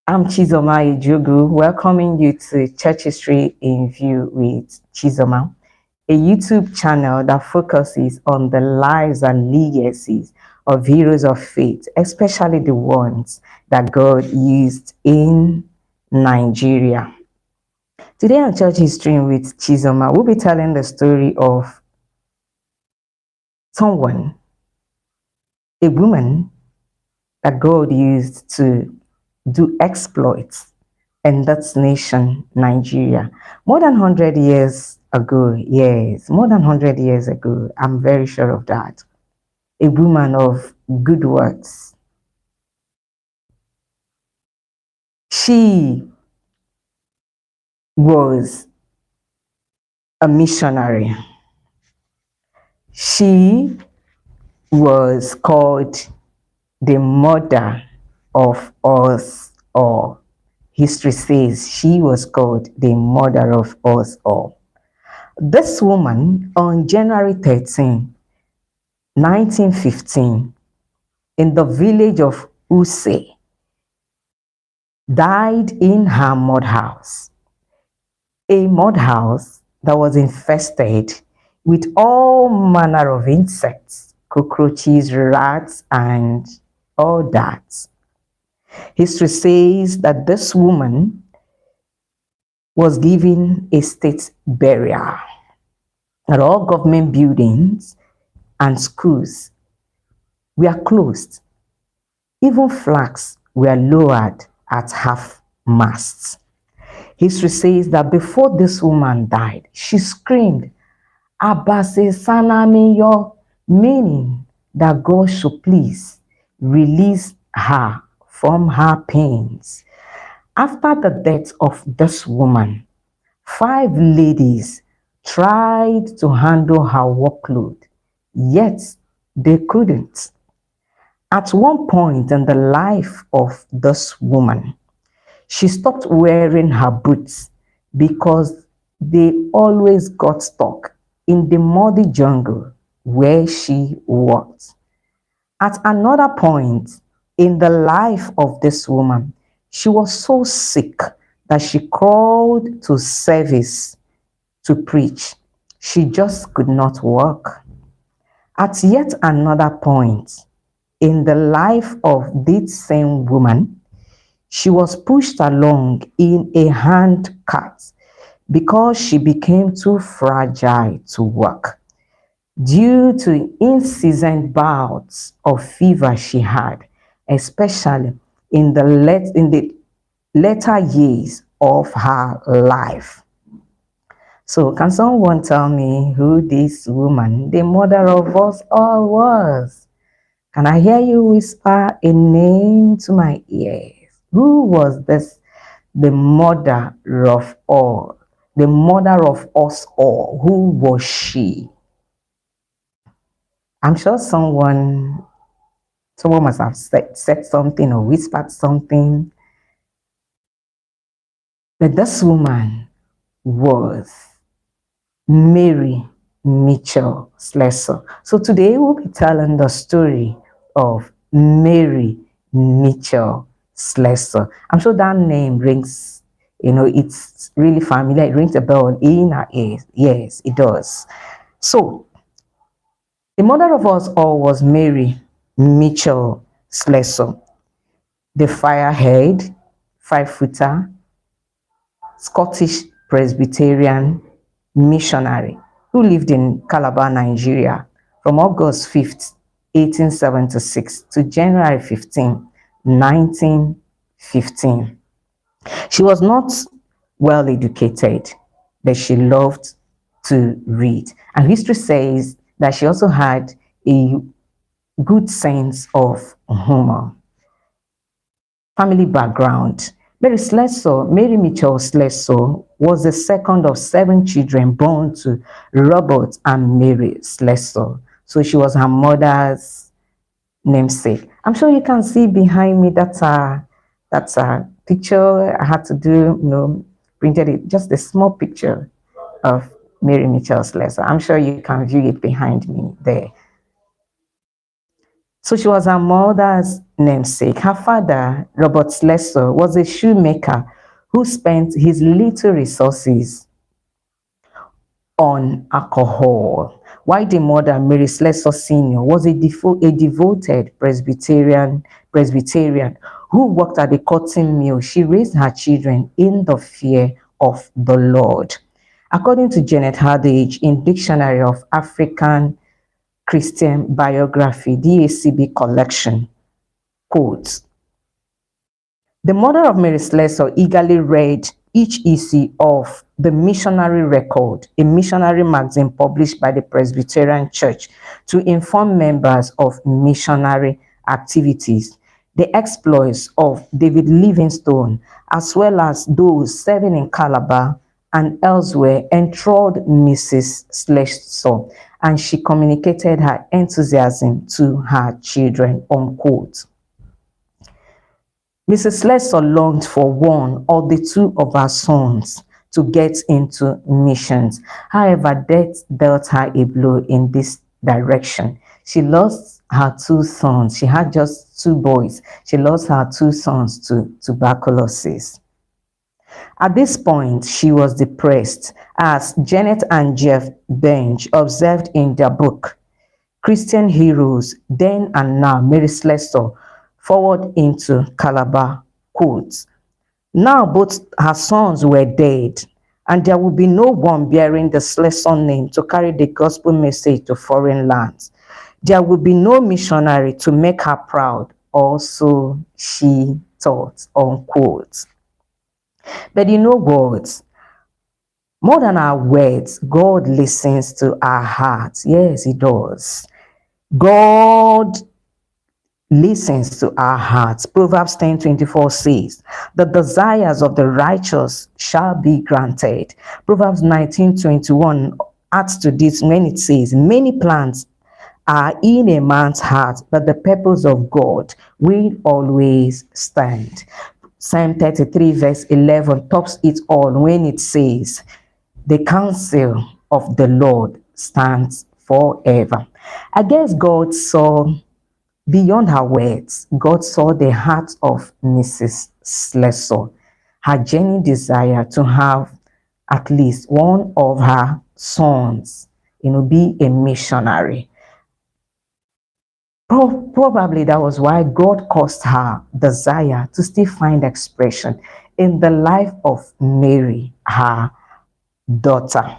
I'm Chizoma Ijugu, welcoming you to Church History in View with Chizoma, a YouTube channel that focuses on the lives and legacies of heroes of faith, especially the ones that God used in Nigeria. Today on Church History with Chizoma, we'll be telling the story of someone, a woman that God used to do exploits in that nation, Nigeria. More than 100 years ago, yes, more than 100 years ago, I'm very sure of that. A woman of good works. She was a missionary. She was called the mother of us all. History says she was called the mother of us all. This woman, on January 13, 1915, in the village of Use, died in her mud house. A mud house that was infested with all manner of insects, cockroaches, rats, and all that. History says that this woman was given a state burial, that all government buildings and schools were closed. Even flags were lowered at half masts. History says that before this woman died, she screamed, Abase Sanamiyo, meaning that God should please release her from her pains. After the death of this woman, 5 ladies tried to handle her workload, yet they couldn't. At one point in the life of this woman, she stopped wearing her boots because they always got stuck in the muddy jungle where she walked. At another point in the life of this woman, she was so sick that she called to service to preach. She just could not walk. At yet another point in the life of this same woman, she was pushed along in a hand cart because she became too fragile to walk due to incessant bouts of fever she had, especially in the later years of her life. So, can someone tell me who this woman, the mother of us all, was? Can I hear you whisper a name to my ears? Who was this, the mother of all, the mother of us all? Who was she? I'm sure someone must have said something or whispered something. But this woman was Mary Mitchell Slessor. So today we'll be telling the story of Mary Mitchell Slessor. I'm sure that name rings, it's really familiar. It rings a bell in our ears. Yes, it does. So the mother of us all was Mary Mitchell Slessor, the firehead, 5-footer, Scottish Presbyterian missionary who lived in Calabar, Nigeria from August 5th, 1876 to January 15, 1915. She was not well educated, but she loved to read. And history says that she also had a good sense of humor. Family background. Mary Mitchell Slessor was the second of 7 children born to Robert and Mary Slessor. So she was her mother's namesake. I'm sure you can see behind me that's a picture I had to do, printed it, just a small picture of Mary Mitchell Slessor. I'm sure you can view it behind me there. So she was her mother's namesake. Her father, Robert Slessor, was a shoemaker who spent his little resources on alcohol, while the mother, Mary Slessor Sr., was a devoted Presbyterian who worked at the cotton mill. She raised her children in the fear of the Lord. According to Janet Hardage in Dictionary of African Christian Biography, DACB collection, quotes, the mother of Mary Slessor eagerly read each issue of the Missionary Record, a missionary magazine published by the Presbyterian Church to inform members of missionary activities, the exploits of David Livingstone, as well as those serving in Calabar and elsewhere, enthralled Mrs. Slessor, and she communicated her enthusiasm to her children, unquote. Mrs. Slessor longed for one or the two of her sons to get into missions. However, death dealt her a blow in this direction. She lost her two sons. She had just two boys. She lost her two sons to tuberculosis. At this point, she was depressed, as Janet and Jeff Bench observed in their book, Christian Heroes, Then and Now, Mary Slessor, forward into Calabar, quotes, now both her sons were dead, and there would be no one bearing the Slessor name to carry the gospel message to foreign lands. There would be no missionary to make her proud, also she thought, unquote. But you know what? More than our words, God listens to our hearts. Yes, He does. God listens to our hearts. Proverbs 10:24 says, the desires of the righteous shall be granted. Proverbs 19:21 adds to this when it says, many plans are in a man's heart, but the purpose of God will always stand. Psalm 33 verse 11 tops it all when it says, the counsel of the Lord stands forever. I guess God saw beyond her words. God saw the heart of Mrs. Slessor, her genuine desire to have at least one of her sons, be a missionary. Probably that was why God caused her desire to still find expression in the life of Mary, her daughter.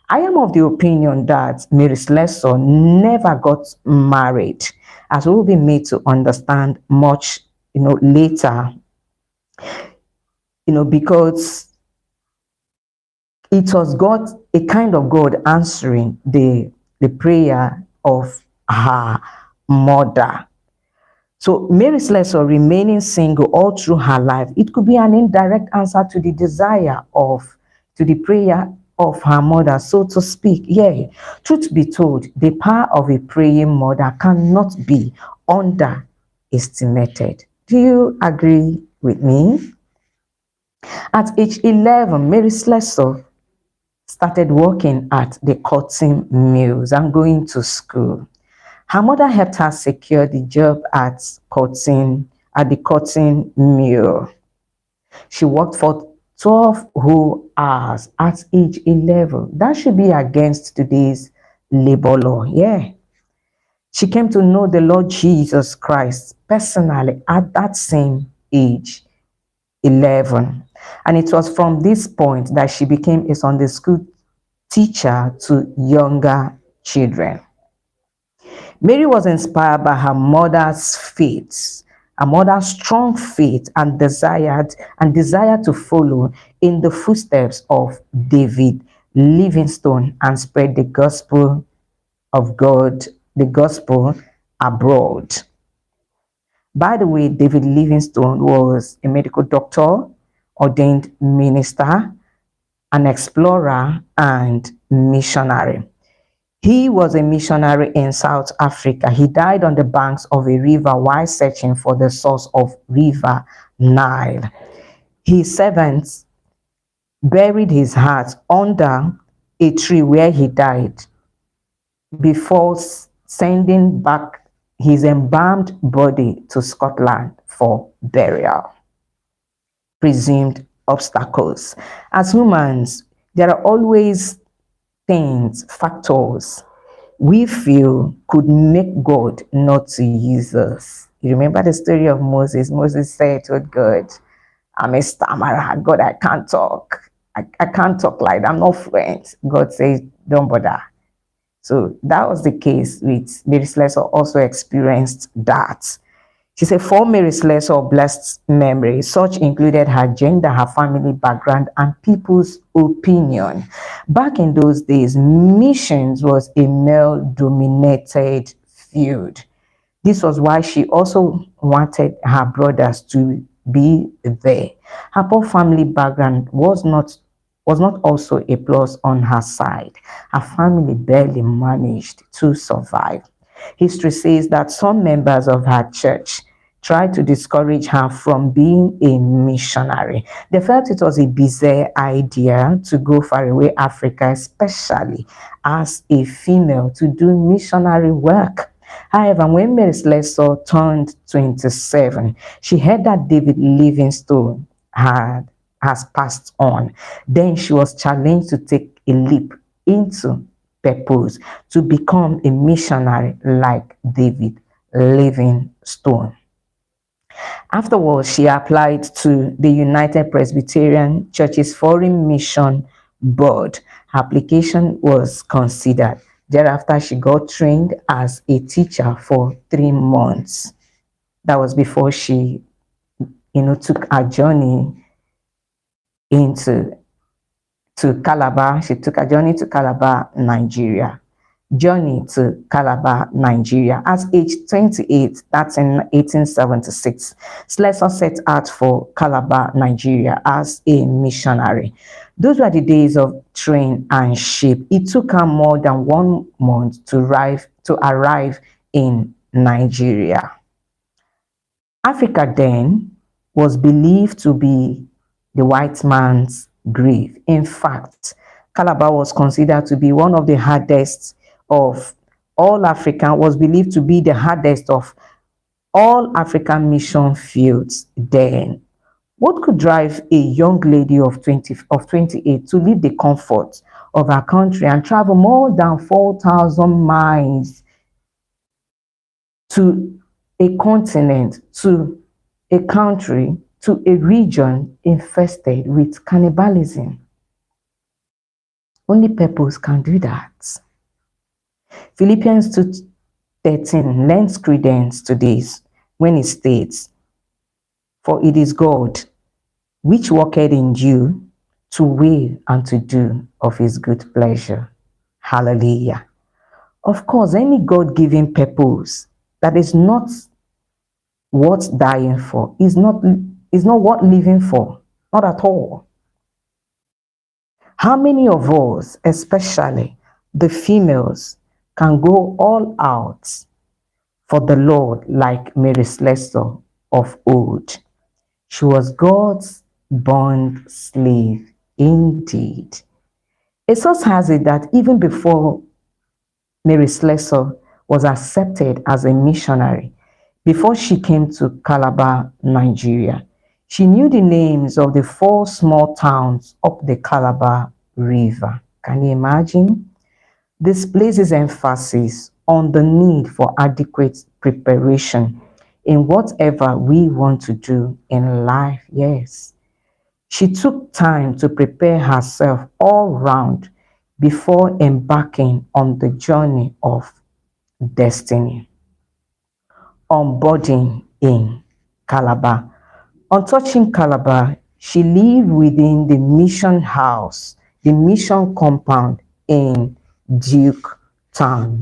I am of the opinion that Mary Slessor never got married, as we will be made to understand much, later, because it was God, a kind of God answering the prayer of her mother. So Mary Slessor remaining single all through her life, it could be an indirect answer to the desire to the prayer of her mother, so to speak. Yeah, truth be told, the power of a praying mother cannot be underestimated. Do you agree with me? At age 11, Mary Slessor started working at the cotton mills and going to school. Her mother helped her secure the job at the cotton mill. She worked for 12 whole hours at age 11. That should be against today's labor law. Yeah. She came to know the Lord Jesus Christ personally at that same age, 11. And it was from this point that she became a Sunday school teacher to younger children. Mary was inspired by her mother's faith, her mother's strong faith, and desire to follow in the footsteps of David Livingstone and spread the gospel of God, the gospel abroad. By the way, David Livingstone was a medical doctor, ordained minister, an explorer, and missionary. He was a missionary in South Africa. He died on the banks of a river while searching for the source of River Nile. His servants buried his heart under a tree where he died before sending back his embalmed body to Scotland for burial. Presumed obstacles. As humans, there are always things, factors we feel could make God not to use us. You remember the story of Moses? Moses said to God, I'm a stammerer. God, I can't talk. I can't talk like that. I'm not fluent. God says, don't bother. So that was the case with Mary Slessor, also experienced that. She said, for Mary Slessor of blessed memory, such included her gender, her family background, and people's opinion. Back in those days, missions was a male-dominated field. This was why she also wanted her brothers to be there. Her poor family background was not also a plus on her side. Her family barely managed to survive. History says that some members of her church tried to discourage her from being a missionary. They felt it was a bizarre idea to go far away Africa, especially as a female, to do missionary work. However, when Mary Slessor turned 27, she heard that David Livingstone has passed on. Then she was challenged to take a leap into purpose to become a missionary like David Livingstone. Afterwards, she applied to the United Presbyterian Church's Foreign Mission Board. Her application was considered. Thereafter, she got trained as a teacher for 3 months. That was before she, took a journey into to Calabar. She took a journey to Calabar, Nigeria. Journey to Calabar, Nigeria. At age 28, that's in 1876, Slessor set out for Calabar, Nigeria as a missionary. Those were the days of train and ship. It took her more than 1 month to arrive in Nigeria. Africa then was believed to be the white man's grave. In fact, Calabar was considered to be one of the hardest of all African, was believed to be the hardest of all African mission fields then. What could drive a young lady of 28 to leave the comfort of her country and travel more than 4,000 miles to a continent, to a country, to a region infested with cannibalism? Only purpose can do that. Philippians 2:13 lends credence to this when it states, for it is God which worketh in you to will and to do of his good pleasure. Hallelujah. Of course, any God-given purpose that is not worth dying for is not worth living for. Not at all. How many of us, especially the females, can go all out for the Lord like Mary Slessor of old? She was God's bond slave indeed. A source has it that even before Mary Slessor was accepted as a missionary, before she came to Calabar, Nigeria, she knew the names of the 4 small towns up the Calabar River. Can you imagine? This places emphasis on the need for adequate preparation in whatever we want to do in life. Yes. She took time to prepare herself all round before embarking on the journey of destiny. Onboarding in Calabar. On touching Calabar, she lived within the mission house, the mission compound in Duketown.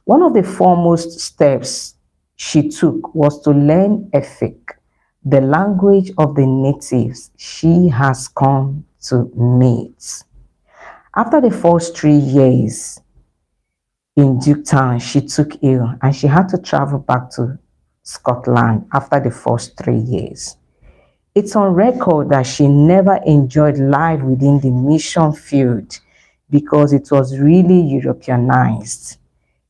One of the foremost steps she took was to learn Efik, the language of the natives she has come to meet. After the first 3 years in Duketown, she took ill and she had to travel back to Scotland after the first 3 years. It's on record that she never enjoyed life within the mission field because it was really Europeanized.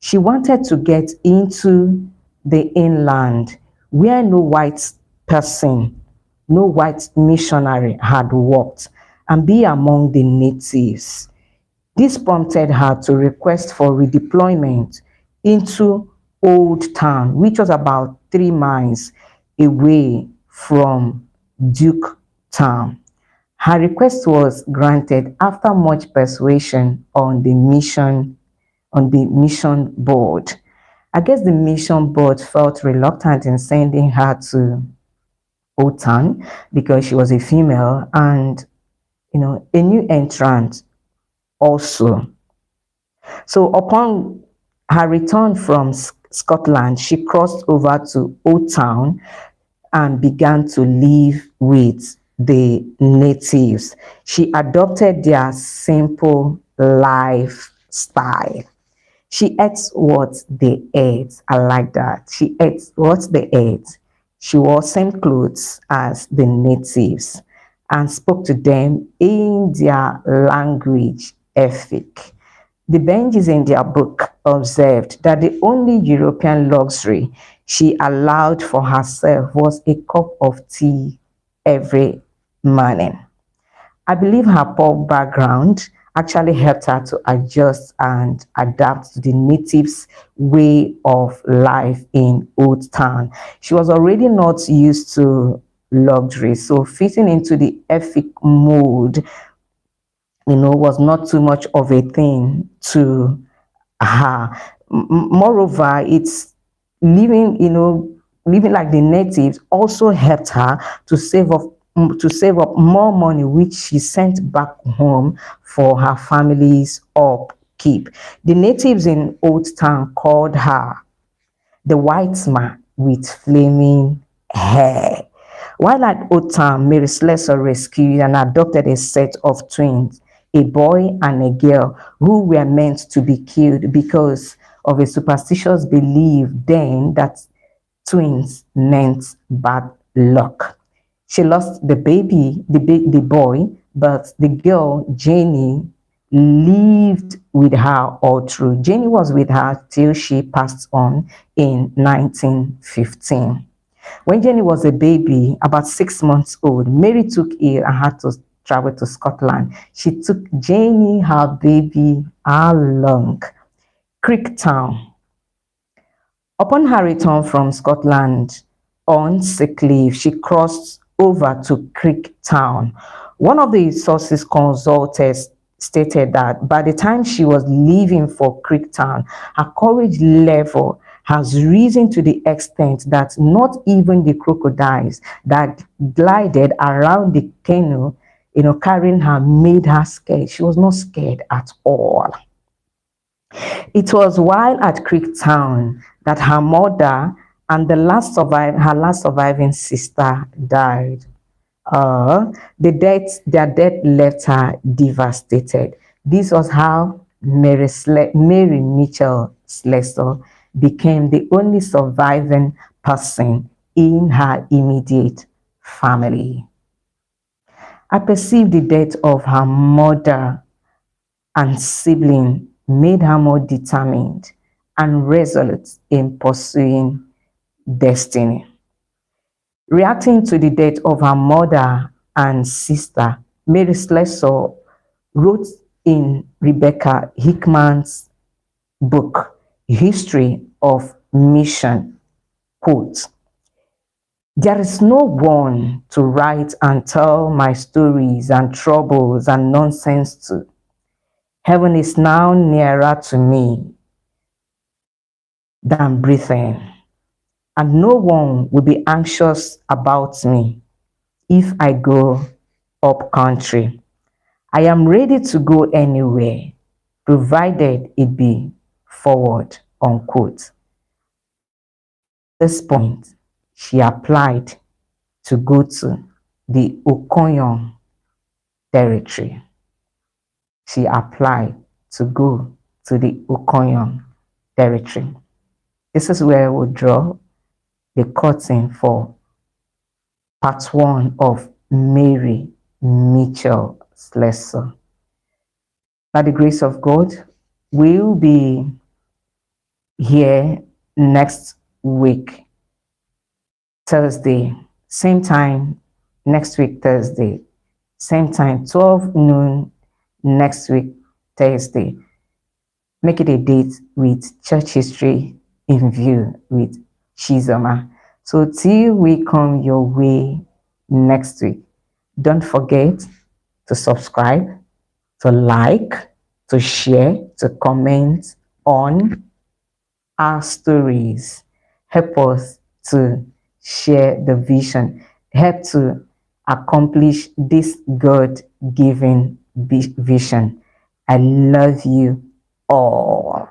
She wanted to get into the inland where no white person, no white missionary had worked, and be among the natives. This prompted her to request for redeployment into Old Town, which was about 3 miles away from Duke Town. Her request was granted after much persuasion on the mission board. I guess the mission board felt reluctant in sending her to Old Town because she was a female and a new entrant also. So upon her return from Scotland, she crossed over to Old Town and began to live with the natives. She adopted their simple lifestyle. She ate what they ate. I like that. She ate what they ate. She wore same clothes as the natives and spoke to them in their language, Efik. The Benjis in their book observed that the only European luxury she allowed for herself was a cup of tea every morning. I believe her poor background actually helped her to adjust and adapt to the natives' way of life in Old Town. She was already not used to luxury, so fitting into the ethic mood, was not too much of a thing to her. Moreover, it's living, living like the natives also helped her to save up more money, which she sent back home for her family's upkeep. The natives in Old Town called her the white man with flaming hair. While at Old Town, Mary Slessor rescued and adopted a set of twins, a boy and a girl, who were meant to be killed because of a superstitious belief then that twins meant bad luck. She lost the boy, but the girl, Jenny, lived with her all through. Jenny was with her till she passed on in 1915. When Jenny was a baby, about 6 months old, Mary took ill and had to travel to Scotland. She took Jenny, her baby, along. Creektown. Upon her return from Scotland on sick leave, she crossed over to Creektown. One of the sources consulted stated that by the time she was leaving for Creektown, her courage level has risen to the extent that not even the crocodiles that glided around the canoe, carrying her, made her scared. She was not scared at all. It was while at Creektown that her mother and her last surviving sister died. Their death left her devastated. This was how Mary Mitchell Slessor became the only surviving person in her immediate family. I perceived the death of her mother and sibling made her more determined and resolute in pursuing destiny. Reacting to the death of her mother and sister, Mary Slessor wrote in Rebecca Hickman's book, History of Mission, quote, "There is no one to write and tell my stories and troubles and nonsense to. Heaven is now nearer to me than breathing, and no one will be anxious about me if I go up country. I am ready to go anywhere, provided it be forward," unquote. At this point, she applied to go to the Okoyon territory. She applied to go to the Okoyon territory. This is where we'll draw the curtain for part one of Mary Mitchell Slessor. By the grace of God, we'll be here next week, Thursday, same time next week, Thursday, same time, 12 noon next week, Thursday. Make it a date with Church History in View with Chizoma. So till we come your way next week, don't forget to subscribe, to like, to share, to comment on our stories. Help us to share the vision. Help to accomplish this God given vision. I love you all.